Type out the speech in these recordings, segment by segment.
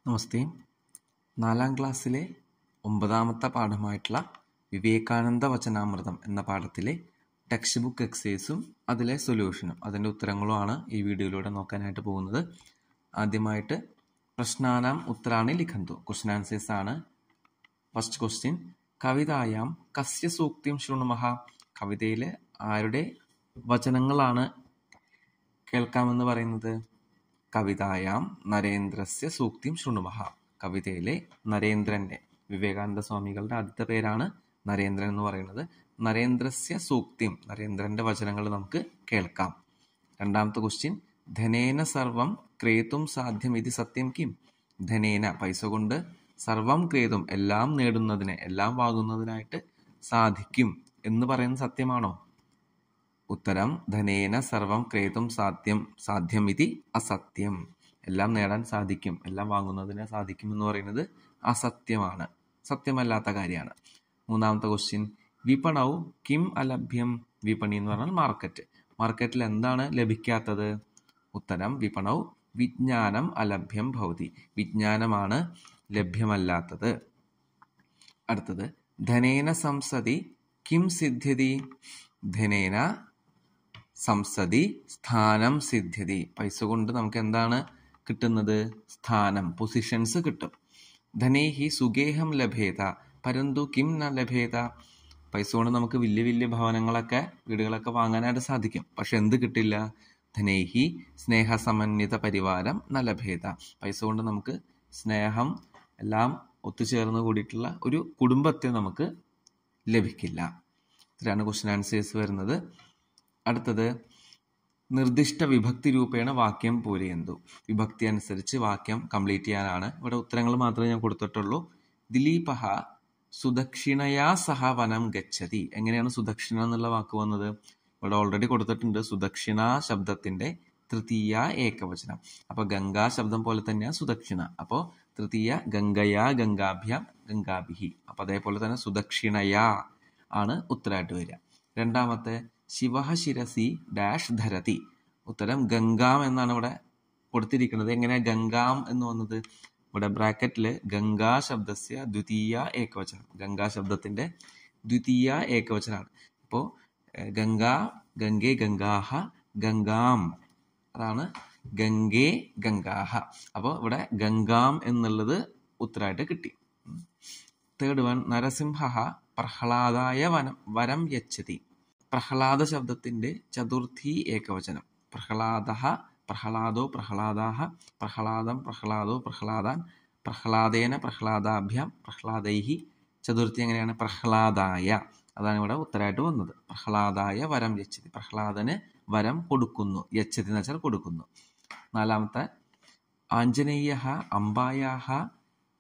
നമസ്തേ. 4ാം ക്ലാസ്സിലെ 9ാമത്തെ പാഠമായിട്ടുള്ള വിവേകാനന്ദ വചനാമൃതം എന്ന പാഠത്തിലെ text book എക്സസൈസും അതിലെ സൊല്യൂഷനും അതിൻ്റെ ഉത്തരങ്ങളുമാണ് ഈ വീഡിയോയിലൂടെ നോക്കാനായിട്ട് പോകുന്നത്. ആദ്യമായിട്ട് പ്രശ്നാനാം ഉത്തരാണി ലിഖന്തു, ക്വസ്റ്റ്യൻ ആൻസേഴ്സ് ആണ്. ഫസ്റ്റ് ക്വസ്റ്റ്യൻ, കവിതായാം കസ്യ സൂക്തിം ശൃണുമഹ, കവിതയിലെ ആരുടെ വചനങ്ങളാണ് കേൾക്കാമെന്ന് പറയുന്നത്? കവിതായാം നരേന്ദ്രസ്യ സൂക്തിം ശൃണുമഹ, കവിതയിലെ നരേന്ദ്രന്റെ, വിവേകാനന്ദ സ്വാമികളുടെ ആദ്യത്തെ പേരാണ് നരേന്ദ്രൻ എന്ന് പറയുന്നത്. നരേന്ദ്രസ്യ സൂക്തിം, നരേന്ദ്രന്റെ വചനങ്ങൾ നമുക്ക് കേൾക്കാം. രണ്ടാമത്തെ ക്വസ്റ്റ്യൻ, ധനേന സർവം ക്രേതും സാധ്യം ഇതി സത്യം കിം, ധനേന പൈസ കൊണ്ട് സർവം ക്രേതും എല്ലാം നേടുന്നതിന്, എല്ലാം വാങ്ങുന്നതിനായിട്ട് സാധിക്കും എന്ന് പറയുന്നത് സത്യമാണോ? ഉത്തരം, ധനേന സർവം ക്രേതും സാധ്യം ഇതി അസത്യം, എല്ലാം നേടാൻ സാധിക്കും, എല്ലാം വാങ്ങുന്നതിന് സാധിക്കും എന്ന് പറയുന്നത് അസത്യമാണ്, സത്യമല്ലാത്ത കാര്യമാണ്. മൂന്നാമത്തെ ക്വസ്റ്റ്യൻ, വിപണൗ കിം അലഭ്യം, വിപണി എന്ന് പറഞ്ഞാൽ മാർക്കറ്റ്, മാർക്കറ്റിൽ എന്താണ് ലഭിക്കാത്തത്? ഉത്തരം, വിപണൗ വിജ്ഞാനം അലഭ്യം ഭവതി, വിജ്ഞാനമാണ് ലഭ്യമല്ലാത്തത്. അടുത്തത്, ധനേന സംസതി കിം സിദ്ധ്യതി, ധനേന സംസതി സ്ഥാനം സിദ്ധ്യതി, പൈസ കൊണ്ട് നമുക്ക് എന്താണ് കിട്ടുന്നത്? സ്ഥാനം, പൊസിഷൻസ് കിട്ടും. ധനേഹി സുഗേഹം ലഭേത പരന്തു കിം ന ലഭേത, പൈസ കൊണ്ട് നമുക്ക് വലിയ വലിയ ഭവനങ്ങളൊക്കെ, വീടുകളൊക്കെ വാങ്ങാനായിട്ട് സാധിക്കും, പക്ഷെ എന്ത് കിട്ടില്ല? ധനേഹി സ്നേഹസമന്വിത പരിവാരം ന ലഭേത, പൈസ കൊണ്ട് നമുക്ക് സ്നേഹം എല്ലാം ഒത്തുചേർന്ന് കൂടിയിട്ടുള്ള ഒരു കുടുംബത്തെ നമുക്ക് ലഭിക്കില്ല. ഇത്രയാണ് ക്വസ്റ്റ്യൻ ആൻസേഴ്സ് വരുന്നത്. അടുത്തത്, നിർദ്ദിഷ്ട വിഭക്തി രൂപേണ വാക്യം പൂരയന്തു, വിഭക്തി അനുസരിച്ച് വാക്യം കംപ്ലീറ്റ് ചെയ്യാനാണ്. ഇവിടെ ഉത്തരങ്ങൾ മാത്രമേ ഞാൻ കൊടുത്തിട്ടുള്ളൂ. ദിലീപഹ സുദക്ഷിണയാ സഹ വനം ഗച്ഛതി, എങ്ങനെയാണ് സുദക്ഷിണ എന്നുള്ള വാക്ക് വന്നത്? ഇവിടെ ഓൾറെഡി കൊടുത്തിട്ടുണ്ട്, സുദക്ഷിണ ശബ്ദത്തിന്റെ തൃതീയ ഏകവചനം. അപ്പൊ ഗംഗാ ശബ്ദം പോലെ തന്നെയാണ് സുദക്ഷിണ. അപ്പോ തൃതീയ ഗംഗയാ ഗംഗാഭ്യാം ഗംഗാഭിഹി, അപ്പൊ അതേപോലെ തന്നെ സുദക്ഷിണയാ ആണ് ഉത്തരമായിട്ട് വരിക. രണ്ടാമത്തെ, ശിവഹ ശിരസി ഡാഷ് ധരതി, ഉത്തരം ഗംഗാം എന്നാണ് ഇവിടെ കൊടുത്തിരിക്കുന്നത്. എങ്ങനെ ഗംഗാം എന്ന് വന്നത്? ഇവിടെ ബ്രാക്കറ്റില് ഗംഗാ ശബ്ദസ്യ ദ്വിതീയ ഏകവചനം, ഗംഗാ ശബ്ദത്തിന്റെ ദ്വിതീയ ഏകവചനാണ്. ഇപ്പോ ഗംഗാ, ഗംഗേ ഗംഗാഹ, ഗംഗാം, അതാണ് ഗംഗേ ഗംഗാഹ. അപ്പോൾ ഇവിടെ ഗംഗാം എന്നുള്ളത് ഉത്തരമായിട്ട് കിട്ടി. തേർഡ് വൺ, നരസിംഹ പ്രഹ്ലാദായ വരം യച്ഛതി, പ്രഹ്ലാദ ശബ്ദത്തിന്റെ ചതുർത്ഥി ഏകവചനം. പ്രഹ്ലാദ, പ്രഹ്ലാദോ പ്രഹ്ലാദാഹ, പ്രഹ്ലാദം പ്രഹ്ലാദോ പ്രഹ്ലാദാൻ, പ്രഹ്ലാദേന പ്രഹ്ലാദാഭ്യാം പ്രഹ്ലാദൈഹി, ചതുർത്ഥി എങ്ങനെയാണ്? പ്രഹ്ലാദായ, അതാണ് ഇവിടെ ഉത്തരമായിട്ട് വന്നത്. പ്രഹ്ലാദായ വരം യച്ഛതി, പ്രഹ്ലാദന് വരം കൊടുക്കുന്നു, യച്ഛതി എന്ന് വെച്ചാൽ കൊടുക്കുന്നു. നാലാമത്തെ, ആഞ്ജനേയ അംബായാഹ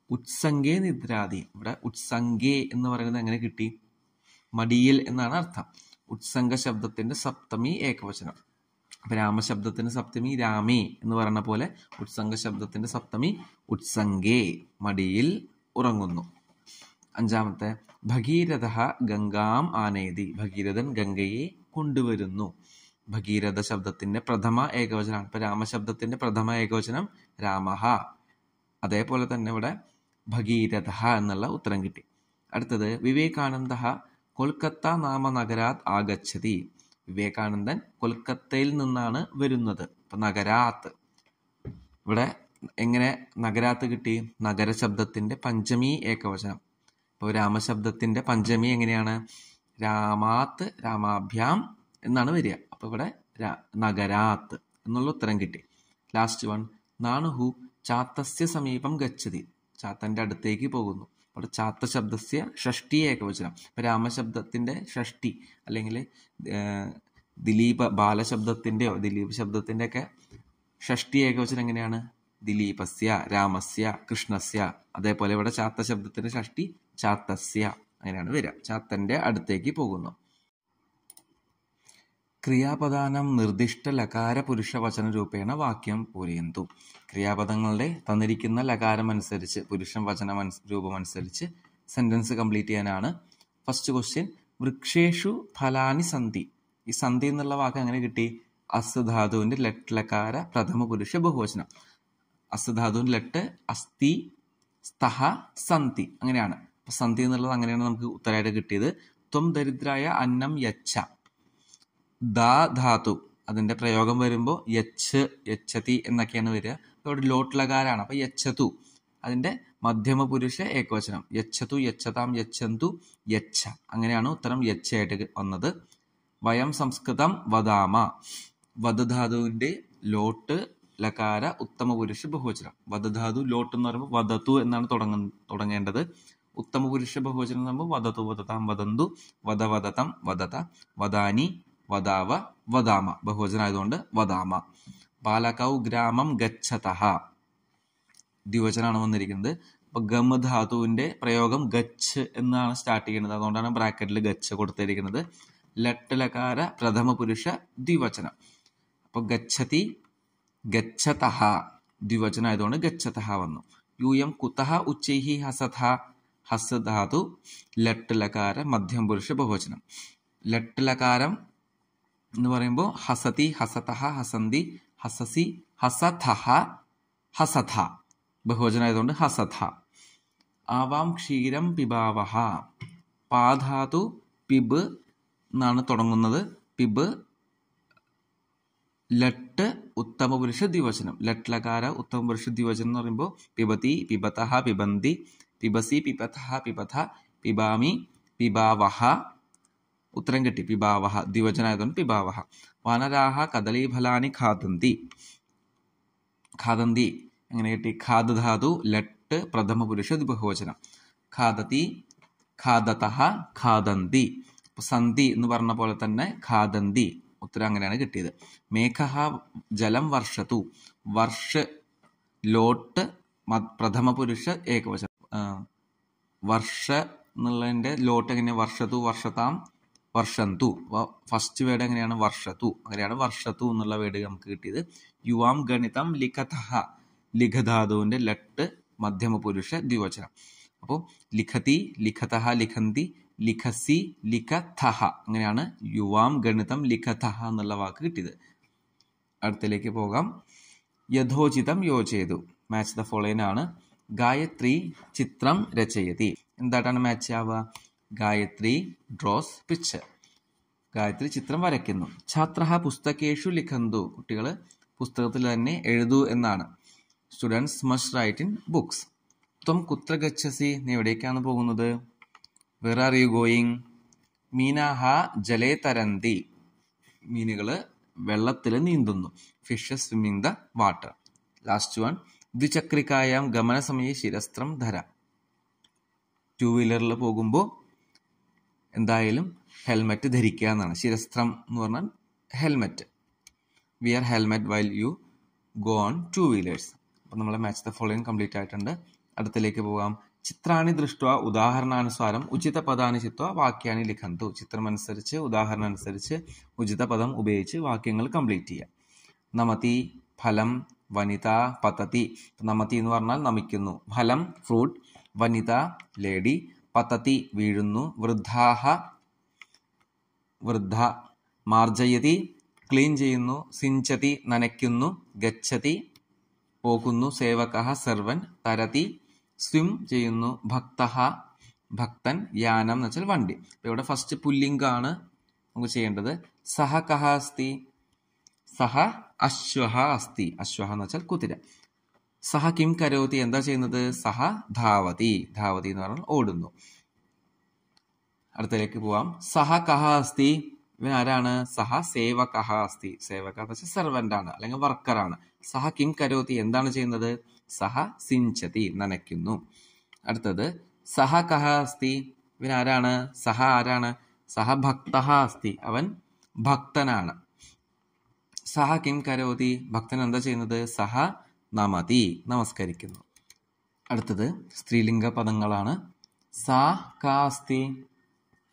ഉത്സംഗേ നിദ്രാതി, ഇവിടെ ഉത്സംഗേ എന്ന് പറയുന്നത് എങ്ങനെ കിട്ടി? മടിയിൽ എന്നാണ് അർത്ഥം. ഉത്സംഗ ശബ്ദത്തിന്റെ സപ്തമി ഏകവചനം. അപ്പൊ രാമശബ്ദത്തിന്റെ സപ്തമി രാമേ എന്ന് പറയുന്ന പോലെ ഉത്സംഗ ശബ്ദത്തിന്റെ സപ്തമി ഉത്സംഗേ, മടിയിൽ ഉറങ്ങുന്നു. അഞ്ചാമത്തെ, ഭഗീരഥ ഗംഗാം ആനയതി, ഭഗീരഥൻ ഗംഗയെ കൊണ്ടുവരുന്നു. ഭഗീരഥ ശബ്ദത്തിന്റെ പ്രഥമ ഏകവചനമാണ്. ഇപ്പൊ രാമശബ്ദത്തിന്റെ പ്രഥമ ഏകവചനം രാമഹ, അതേപോലെ തന്നെ ഇവിടെ ഭഗീരഥ എന്നുള്ള ഉത്തരം കിട്ടി. അടുത്തത്, വിവേകാനന്ദ കൊൽക്കത്ത നാമ നഗരാത് ആഗച്ഛതി, വിവേകാനന്ദൻ കൊൽക്കത്തയിൽ നിന്നാണ് വരുന്നത്. ഇപ്പൊ നഗരാത്ത്, ഇവിടെ എങ്ങനെ നഗരാത്ത് കിട്ടി? നഗര ശബ്ദത്തിന്റെ പഞ്ചമി ഏകവചനം. ഇപ്പോൾ രാമശബ്ദത്തിന്റെ പഞ്ചമി എങ്ങനെയാണ്? രാമാത്ത് രാമാഭ്യാം എന്നാണ് വരിക. അപ്പൊ ഇവിടെ നഗരാത്ത് എന്നുള്ള ഉത്തരം കിട്ടി. ലാസ്റ്റ് വൺ, നാണുഹു ചാത്തസ്യ സമീപം ഗച്ഛതി, ചാത്തന്റെ അടുത്തേക്ക് പോകുന്നു. അവിടെ ചാത്ത ശബ്ദസ്യ ഷഷ്ടി ഏകവചനം. ഇപ്പൊ രാമശബ്ദത്തിന്റെ ഷഷ്ടി അല്ലെങ്കിൽ ബാലശബ്ദത്തിന്റെയോ ദിലീപ് ശബ്ദത്തിന്റെ ഒക്കെ ഷഷ്ടി ഏകവചനം എങ്ങനെയാണ്? ദിലീപസ്യ, രാമസ്യ, കൃഷ്ണസ്യ. അതേപോലെ ഇവിടെ ചാത്ത ശബ്ദത്തിന്റെ ഷഷ്ടി ചാത്തസ്യ, അങ്ങനെയാണ് വരിക. ചാത്തന്റെ അടുത്തേക്ക് പോകുന്നു. ക്രിയാപദാനം നിർദ്ദിഷ്ട ലകാര പുരുഷ വചന രൂപേണ വാക്യം പൂരയന്തു, ക്രിയാപദങ്ങളുടെ തന്നിരിക്കുന്ന ലകാരം അനുസരിച്ച്, പുരുഷൻ വചന രൂപമനുസരിച്ച് സെന്റൻസ് കംപ്ലീറ്റ് ചെയ്യാനാണ്. ഫസ്റ്റ് ക്വസ്റ്റ്യൻ, വൃക്ഷേഷു ഫലാനി സന്ധി, ഈ സന്ധി എന്നുള്ള വാക്ക് എങ്ങനെ കിട്ടി? അസ് ധാതുവിന്റെ ലകാര പ്രഥമ പുരുഷ ബഹുവചനം. അസ് ധാതുവിന്റെ ലട്ട് അസ്തി, സ്തഹ, സന്തി അങ്ങനെയാണ്. അപ്പൊ സന്തി എന്നുള്ളത് അങ്ങനെയാണ് നമുക്ക് ഉത്തരമായിട്ട് കിട്ടിയത്. ത്വം ദരിദ്രായ അന്നം യച്ഛ. ദാ ധാതു അതിന്റെ പ്രയോഗം വരുമ്പോൾ യച്ച്, യച്ഛതി എന്നൊക്കെയാണ് വരിക. ഇവിടെ ലോട്ട്ലകാരാണ്. അപ്പൊ യച്ഛതു അതിന്റെ മധ്യമ പുരുഷ ഏകവചനം. യച്ഛതു, യച്ഛതാം, യച്ഛന്തു, യച്ഛ അങ്ങനെയാണ് ഉത്തരം യച്ഛയായിട്ട് വന്നത്. വയം സംസ്കൃതം വദാമ. വദധാതുവിന്റെ ലോട്ട് ലകാര ഉത്തമ പുരുഷ ബഹുവചനം. വദധാതു ലോട്ട് എന്ന് പറയുമ്പോൾ വദതു എന്നാണ് തുടങ്ങേണ്ടത്. ഉത്തമ പുരുഷ ബഹുവചനം എന്ന് പറയുമ്പോൾ വദതു, വദതാം, വദന്തു, വദവദതം, വദത, വദാനി, വദാവ, വദാമ. ബഹുവചനം ആയതുകൊണ്ട് വദാമ. ബാലകൗ ഗ്രാമം ഗച്ഛതഃ ദ്വിവചനാണ് വന്നിരിക്കുന്നത്. അപ്പൊ ഗമ ധാതുവിന്റെ പ്രയോഗം ഗച്ച് എന്നാണ് സ്റ്റാർട്ട് ചെയ്യുന്നത്. അതുകൊണ്ടാണ് ബ്രാക്കറ്റിൽ ഗച്ച് കൊടുത്തിരിക്കുന്നത്. ലട്ട് ലകാര പ്രഥമ പുരുഷ ദ്വിവചനം. അപ്പൊ ഗച്ഛതി, ഗച്ഛതഃ ദ്വിവചനം ആയതുകൊണ്ട് ഗച്ഛതഃ വന്നു. യൂയം കുതഃ ഉച്ചൈഹി ഹസഥ. ഹസ് ധാതു ലട്ട് ലകാര മധ്യമ പുരുഷ ബഹുവചനം. ലട്ട് ലകാരം എന്ന് പറയുമ്പോൾ ഹസതി, ഹസതഃ, ഹസന്തി, ഹസസി, ഹസഥഃ, ഹസഥ ബഹുവചനം ആയതുകൊണ്ട് ഹസഥ. ആവാം ക്ഷീരം പിബാവഹ. പാധാതു പിബ് എന്നാണ് തുടങ്ങുന്നത്. പിബ് ലട്ട് ഉത്തമ പുരുഷ ദ്വിവചനം. ലട്ട് ലകാര ഉത്തമ പുരുഷ ദ്വിവചനം എന്ന് പറയുമ്പോൾ പിബതി, പിബതഃ, പിബന്തി, പിബസി, പിബതഃ, പിബഥ, പിബാമി, പിബാവഹ. ഉത്തരം കിട്ടി. പിബാവഹ ദ്വിവചനം ആയതുകൊണ്ട് പിബാവഹ. വാനരാഹ കദളീഫലാനി ഖാദന്തി. ഖാദന്തി എങ്ങനെ കിട്ടി? ഖാദ ധാതു ലട്ട് പ്രഥമ പുരുഷ ബഹുവചനം. ഖാദതി, ഖാദതഃ, ഖാദന്തി. സന്ധി എന്ന് പറഞ്ഞ പോലെ തന്നെ ഖാദന്തി. ഉത്തരം അങ്ങനെയാണ് കിട്ടിയത്. മേഘഃ ജലം വർഷതു. വർഷ ലോട്ട് പ്രഥമ പുരുഷ ഏകവചനം. വർഷ എന്നുള്ളതിന്റെ ലോട്ട് എങ്ങനെയാണ്? വർഷതു, വർഷതാം, വർഷന്തു. ഫസ്റ്റ് വേർഡ് എങ്ങനെയാണ്? വർഷതു. അങ്ങനെയാണ് വർഷതു എന്നുള്ള വേർഡ് നമുക്ക് കിട്ടിയത്. യുവാം ഗണിതം ലിഖതഃ. ലിഖധാതുവിന്റെ ലട്ട് മധ്യമ പുരുഷ ദ്വിവചനം. അപ്പോൾ ലിഖതി, ലിഖതഃ, ലിഖന്തി, ലിഖസി, ലിഖതഃ അങ്ങനെയാണ് യുവാം ഗണിതം ലിഖതഃ എന്നുള്ള വാക്ക് കിട്ടിയത്. അടുത്തിലേക്ക് പോകാം. യഥോചിതം യോജയതു. മാച്ച് ദ ഫോളോയിങ് ആണ്. ഗായത്രി ചിത്രം രചയതി. എന്തായിട്ടാണ് മാച്ച് ആവുക? Gayathri draws picture. ഗായത്രി ചിത്രം വരയ്ക്കുന്നു. ഛാത്രഃ പുസ്തകേഷു ലിഖന്തു. കുട്ടികൾ പുസ്തകത്തിൽ തന്നെ എഴുതൂ എന്നാണ്. Students must write in books. ത്വം കുത്ര ഗച്ഛസി. നീ എവിടേക്കാണ് പോകുന്നത്? Where are you going? മീനാഹ ജലേ തരന്തി. മീനുകള് വെള്ളത്തിൽ നീന്തുന്നു. Fishes swimming the water. Last one. ദ്വിചക്രികായാം ഗമന സമയെ ശിരസ്ത്രം ധര. ടൂ വീലറിൽ പോകുമ്പോൾ എന്തായാലും ഹെൽമെറ്റ് ധരിക്കുക എന്നാണ്. ശിരസ്ത്രം എന്ന് പറഞ്ഞാൽ helmet. Wear helmet while you go on two wheelers. അപ്പം നമ്മളെ മാച്ച് ദ ഫോളോയിങ് കംപ്ലീറ്റ് ആയിട്ടുണ്ട്. അടുത്തിലേക്ക് പോകാം. ചിത്രാണി ദൃഷ്ട്വാ ഉദാഹരണാനുസാരം ഉചിത പദാനി ചിത്വ വാക്യാനി ലിഖന്തു. ചിത്രം അനുസരിച്ച് ഉദാഹരണം അനുസരിച്ച് ഉചിത പദം ഉപയോഗിച്ച് വാക്യങ്ങൾ കംപ്ലീറ്റ് ചെയ്യുക. നമതി ഫലം, വനിത പതതി. നമതി എന്ന് പറഞ്ഞാൽ നമിക്കുന്നു. ഫലം ഫ്രൂട്ട്, വനിത ലേഡി, പതതി വീഴുന്നു, വൃദ്ധാഹ വൃദ്ധ, മാർജയതി ക്ലീൻ ചെയ്യുന്നു, സിഞ്ചതി നനയ്ക്കുന്നു, ഗച്ഛതി പോകുന്നു, സേവകഃ സെർവൻ, തരതി സ്വിം ചെയ്യുന്നു, ഭക്തഃ ഭക്തൻ, യാനം എന്ന് വെച്ചാൽ വണ്ടി. അപ്പൊ ഇവിടെ ഫസ്റ്റ് പുല്ലിംഗാണ് നമുക്ക് ചെയ്യേണ്ടത്. സഹ കഹ അസ്തി. സഹ അശ്വഹ അസ്തി. അശ്വഹ എന്ന് വെച്ചാൽ കുതിര. സഹ കിം കരോതി. എന്താ ചെയ്യുന്നത്? സഹ ധാവതി. ധാവതി എന്ന് പറഞ്ഞാൽ ഓടുന്നു. അടുത്തതിലേക്ക് പോവാം. സഹ കഹ അസ്തി. ഇവൻ ആരാണ്? സഹ സേവകഃ അസ്തി. സേവക എന്ന് വെച്ചാൽ സെർവന്റ് ആണ് അല്ലെങ്കിൽ വർക്കറാണ്. സഹ കിം കരോതി. എന്താണ് ചെയ്യുന്നത്? സഹ സിഞ്ചതി നനയ്ക്കുന്നു. അടുത്തത് സഹ കഹ അസ്തി. ഇവൻ ആരാണ്? സഹ ആരാണ്? സഹ ഭക്തഃ അസ്തി. അവൻ ഭക്തനാണ്. സഹ കിം കരോതി. ഭക്തൻ എന്താ ചെയ്യുന്നത്? സഹ നമതി നമസ്കരിക്കുന്നു. അടുത്തത് സ്ത്രീലിംഗ പദങ്ങളാണ്. സാ കാ അസ്തി.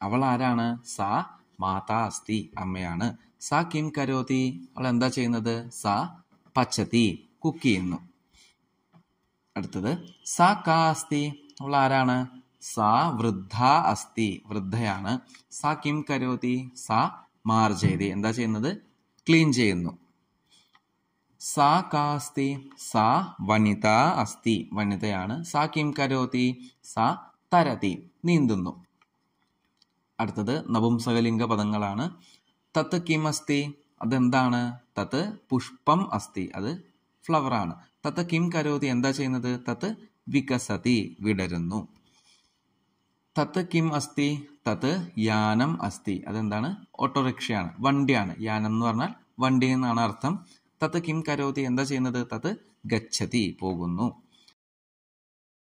അവൾ ആരാണ്? സാ മാതാ അസ്തി. അമ്മയാണ്. സാ കിം കരോതി. അവൾ എന്താ ചെയ്യുന്നത്? സാ പച്ചതി കുക്ക് ചെയ്യുന്നു. അടുത്തത് സാ കാ അസ്തി. അവൾ ആരാണ്? സാ വൃദ്ധ അസ്തി. വൃദ്ധയാണ്. സാ കിം കരോതി. സാ മാർജയതി. എന്താ ചെയ്യുന്നത്? ക്ലീൻ ചെയ്യുന്നു. സാ കാ അസ്തി, സാ വനിത അസ്തി, വനിതയാണ്. സാ കിം കരോതി, സാ തരതി, നീന്തുന്നു. അടുത്തത് നപുംസകലിംഗ പദങ്ങളാണ്. തത്ത് കിം അസ്തി, അതെന്താണ്? തത്ത് പുഷ്പം അസ്തി, അത് ഫ്ലവർ ആണ്. തത്ത് കിം കരോതി, എന്താ ചെയ്യുന്നത്? തത്ത് വികസതി, വിടരുന്നു. തത്ത് കിം അസ്തി, തത്ത് യാനം അസ്തി, അതെന്താണ്? ഓട്ടോറിക്ഷയാണ്, വണ്ടിയാണ്. യാനം എന്ന് പറഞ്ഞാൽ വണ്ടി എന്നാണ് അർത്ഥം. തത്ത് കിം കരോതി, എന്താ ചെയ്യുന്നത്? തത്ത് ഗച്ഛതി, പോകുന്നു.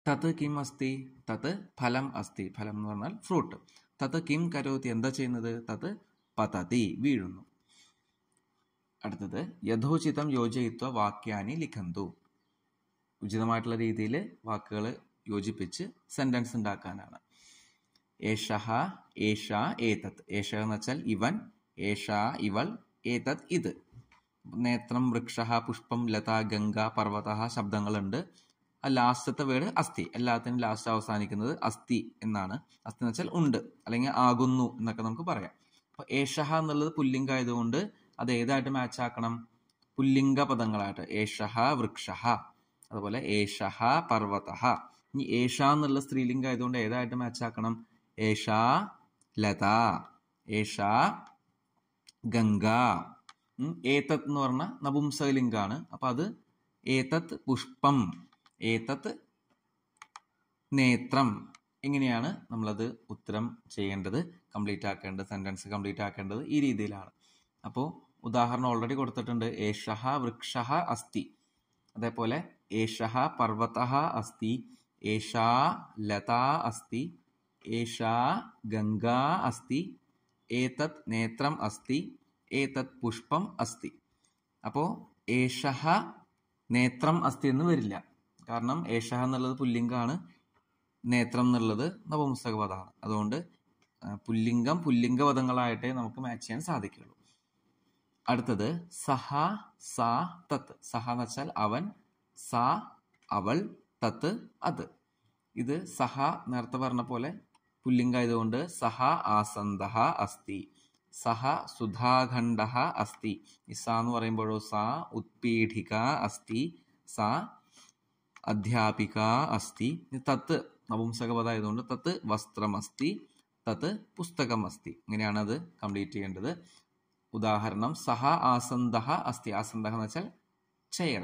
തത്ത് കിം അസ്തി, തത്ത് ഫലം അസ്തി, ഫലം എന്ന് പറഞ്ഞാൽ ഫ്രൂട്ട്. തത്ത് കിം കരോതി, എന്താ ചെയ്യുന്നത്? തത്ത് പതതി, വീഴുന്നു. അടുത്തത് യഥോചിതം യോജയിത്വ വാക്യാനി ലിഖന്തു, ഉചിതമായിട്ടുള്ള രീതിയിൽ വാക്കുകൾ യോജിപ്പിച്ച് സെന്റൻസ് ഉണ്ടാക്കാനാണ്. ഏഷഹ, ഏഷ, ഏതത്. ഏഷ എന്ന് വെച്ചാൽ ഇവൻ, ഏഷ ഇവൾ, ഏതത് ഇത്. നേത്രം, വൃക്ഷ, പുഷ്പം, ലത, ഗംഗ, പർവ്വത ശബ്ദങ്ങളുണ്ട്. ലാസ്റ്റത്തെ വേർഡ് അസ്ഥി. എല്ലാത്തിനും ലാസ്റ്റ് അവസാനിക്കുന്നത് അസ്ഥി എന്നാണ്. അസ്ഥി എന്ന് വെച്ചാൽ ഉണ്ട്, അല്ലെങ്കിൽ ആകുന്നു എന്നൊക്കെ നമുക്ക് പറയാം. അപ്പൊ ഏഷഹ എന്നുള്ളത് പുല്ലിംഗ ആയതുകൊണ്ട് അത് ഏതായിട്ട് മാച്ച് ആക്കണം? പുല്ലിംഗ പദങ്ങളായിട്ട്. ഏഷഹ വൃക്ഷ, അതുപോലെ ഏഷഹ പർവ്വത. ഇനി ഏഷ എന്നുള്ള സ്ത്രീലിംഗ ആയതുകൊണ്ട് ഏതായിട്ട് മാച്ച് ആക്കണം? ഏഷ ലത, ഏഷ ഗംഗ. ഏതത് എന്ന് പറഞ്ഞ നപുംസകലിംഗാണ്. അപ്പൊ അത് ഏതത് പുഷ്പം, ഏതത് നേത്രം. ഇങ്ങനെയാണ് നമ്മളത് ഉത്തരം ചെയ്യേണ്ടത്, കംപ്ലീറ്റ് ആക്കേണ്ടത്, സെന്റൻസ് കംപ്ലീറ്റ് ആക്കേണ്ടത് ഈ രീതിയിലാണ്. അപ്പോൾ ഉദാഹരണം ഓൾറെഡി കൊടുത്തിട്ടുണ്ട്. ഏഷഹ വൃക്ഷ അസ്തി, അതേപോലെ ഏഷഹ പർവ്വത അസ്തി, ഏഷാ ലത അസ്തി, ഏഷാ ഗംഗ അസ്തി, ഏതത് നേത്രം അസ്തി, ഏതത് പുഷ്പം അസ്തി. അപ്പോൾ ഏഷഹ നേത്രം അസ്തി എന്ന് വരില്ല, കാരണം ഏഷഹ എന്നുള്ളത് പുല്ലിംഗാണ്, നേത്രം എന്നുള്ളത് നപുംസക പദമാണ്. അതുകൊണ്ട് പുല്ലിംഗം പുല്ലിംഗ പദങ്ങളായിട്ടേ നമുക്ക് മാച്ച് ചെയ്യാൻ സാധിക്കുള്ളൂ. അടുത്തത് സഹ, സാ, തത്ത്. സഹ എന്ന് വെച്ചാൽ അവൻ, സാ അവൾ, തത്ത് അത്. ഇത് സഹ നേരത്തെ പറഞ്ഞ പോലെ പുല്ലിംഗായതുകൊണ്ട് സഹ ആസന്ദഹ അസ്തി, സഹ സുധാഖണ്ഡഹ അസ്തി. ഈ സാ എന്ന് പറയുമ്പോഴോ സാ ഉത്പീഠിക അസ്തി, സാ അധ്യാപിക അസ്തി. തത്ത് നപുംസകപദമായതുകൊണ്ട് തത്ത് വസ്ത്രമസ്തി, തത്ത് പുസ്തകമസ്തി. ഇങ്ങനെയാണ് അത് കംപ്ലീറ്റ് ചെയ്യേണ്ടത്. ഉദാഹരണം സഹ ആസന്ദഹ അസ്തി. ആസന്ദഹ എന്ന് വെച്ചാൽ ചെയർ.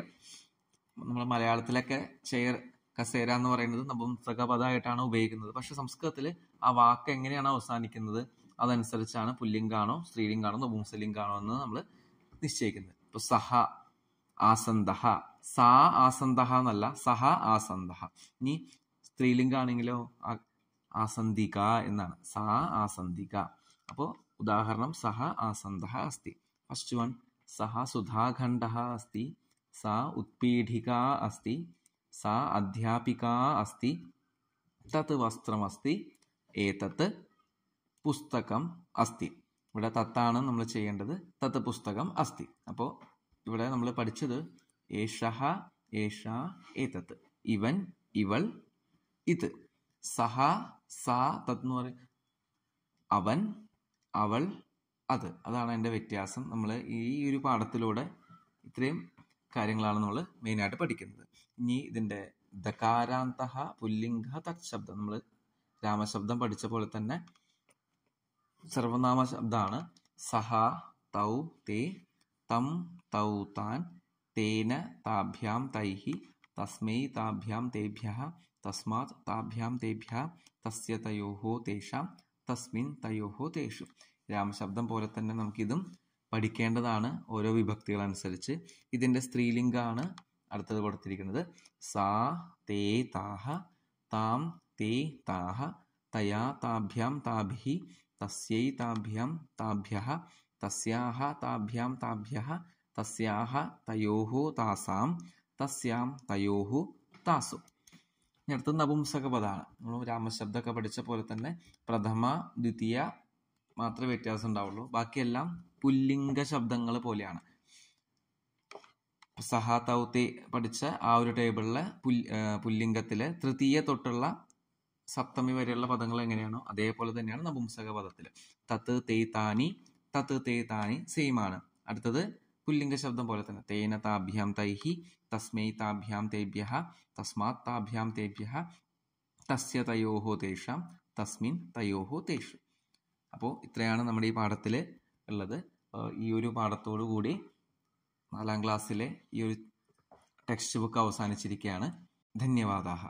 നമ്മൾ മലയാളത്തിലൊക്കെ ചെയർ, കസേര എന്ന് പറയുന്നത് നപുംസകപദമായിട്ടാണ് ഉപയോഗിക്കുന്നത്. പക്ഷെ സംസ്കൃതത്തിൽ ആ വാക്ക് എങ്ങനെയാണ് അവസാനിക്കുന്നത് അതനുസരിച്ചാണ് പുല്ലിംഗാണോ സ്ത്രീലിംഗാണോ നപുംസലിംഗാണോ എന്ന് നമ്മൾ നിശ്ചയിക്കുന്നത്. ഇപ്പൊ സഹ ആസന്ദഹ, സാ ആസന്ദഹ എന്നല്ല, സഹ ആസന്ദഹ. ഇനി സ്ത്രീലിംഗാണെങ്കിലോ ആസന്ദിക എന്നാണ്, സാ ആസന്ദിക. അപ്പോൾ ഉദാഹരണം സഹ ആസന്ദഹ അസ്തി. ഫസ്റ്റ് വൺ സഹ സുധാഖണ്ഡഹ അസ്തി, സാ ഉത്പീഠിക അസ്തി, സാ അധ്യാപിക അസ്തി, തത് വസ്ത്രമസ്തി, ഏതത് പുസ്തകം അസ്തി. ഇവിടെ തത്താണ് നമ്മൾ ചെയ്യേണ്ടത്, തത് പുസ്തകം അസ്തി. അപ്പോൾ ഇവിടെ നമ്മൾ പഠിച്ചത് ഏഷഹ, ഏഷ, ഏതത്, ഇവൻ, ഇവൾ, ഇത്. സഹ, സാ, തത് എന്ന് പറയും അവൻ, അവൾ, അത്. അതാണ് എൻ്റെ വ്യത്യാസം. നമ്മൾ ഈ ഒരു പാഠത്തിലൂടെ ഇത്രയും കാര്യങ്ങളാണ് നമ്മൾ മെയിനായിട്ട് പഠിക്കുന്നത്. ഇനി ഇതിൻ്റെ ദകാരാന്തഹ പുല്ലിംഗ തത് ശബ്ദം, നമ്മൾ രാമശബ്ദം പഠിച്ച പോലെ തന്നെ സർവനാമ ശബ്ദമാണ്. സഹ, തൗ, തേ, തം, തൗ, താൻ, തേന, താഭ്യാം, തൈഹി, തസ്മൈ, താഭ്യാം, തേഭ്യഃ, തസ്മാത്, താഭ്യാം, തേഭ്യഃ, തസ്യ, തയോഹോ, തേഷാം, തസ്മിൻ, തയോഹോ, തേഷു. രാമശബ്ദം പോലെ തന്നെ നമുക്കിതും പഠിക്കേണ്ടതാണ് ഓരോ വിഭക്തികളനുസരിച്ച്. ഇതിൻ്റെ സ്ത്രീലിംഗാണ് അടുത്തത് കൊടുത്തിരിക്കുന്നത്. സാ, തേ, താഹ, താം, തേ, താഹ, തയാ, താഭ്യാം, താഭിഃ, തസ്യൈ, താഭ്യാം, താഭ്യഃ, തസ്യാഹ, താഭ്യാം, താഭ്യഃ, തസ്യാഹ, തയോഹോ, താസാം, തസ്യാം, തയോഹു, താസു. ഇനി അടുത്തത് നപുംസകപദമാണ്. നമ്മൾ രാമശബ്ദമൊക്കെ പഠിച്ച പോലെ തന്നെ പ്രഥമ, ദ്വിതീയ മാത്രമേ വ്യത്യാസം ഉണ്ടാവുള്ളൂ. ബാക്കിയെല്ലാം പുല്ലിംഗ ശബ്ദങ്ങൾ പോലെയാണ്. സഹ, തൗ, തേ പഠിച്ച ആ ഒരു ടേബിളിലെ പുല്ലിംഗത്തിലെ തൃതീയ തൊട്ടുള്ള സപ്തമി വരെയുള്ള പദങ്ങൾ എങ്ങനെയാണോ അതേപോലെ തന്നെയാണ് നപുംസക പദത്തിൽ. തത്ത്, തേ, താനി, തത്ത്, തേ, താനി സെയിം ആണ്. അടുത്തത് പുല്ലിംഗ ശബ്ദം പോലെ തന്നെ തേന താഭ്യാം തൈഹി, തസ്മൈ താഭ്യാം തേഭ്യഃ, തസ്മാത് താഭ്യാം തേഭ്യഃ, തസ്യ തയോഹോ തേഷാം, തസ്മിൻ തയോഹോ തേഷു. അപ്പോൾ ഇത്രയാണ് നമ്മുടെ ഈ പാഠത്തിൽ ഉള്ളത്. ഈ ഒരു പാഠത്തോടു കൂടി 4ാം ക്ലാസ്സിലെ ഈ ഒരു ടെക്സ്റ്റ് ബുക്ക് അവസാനിച്ചിരിക്കുകയാണ്. ധന്യവാദാഹ.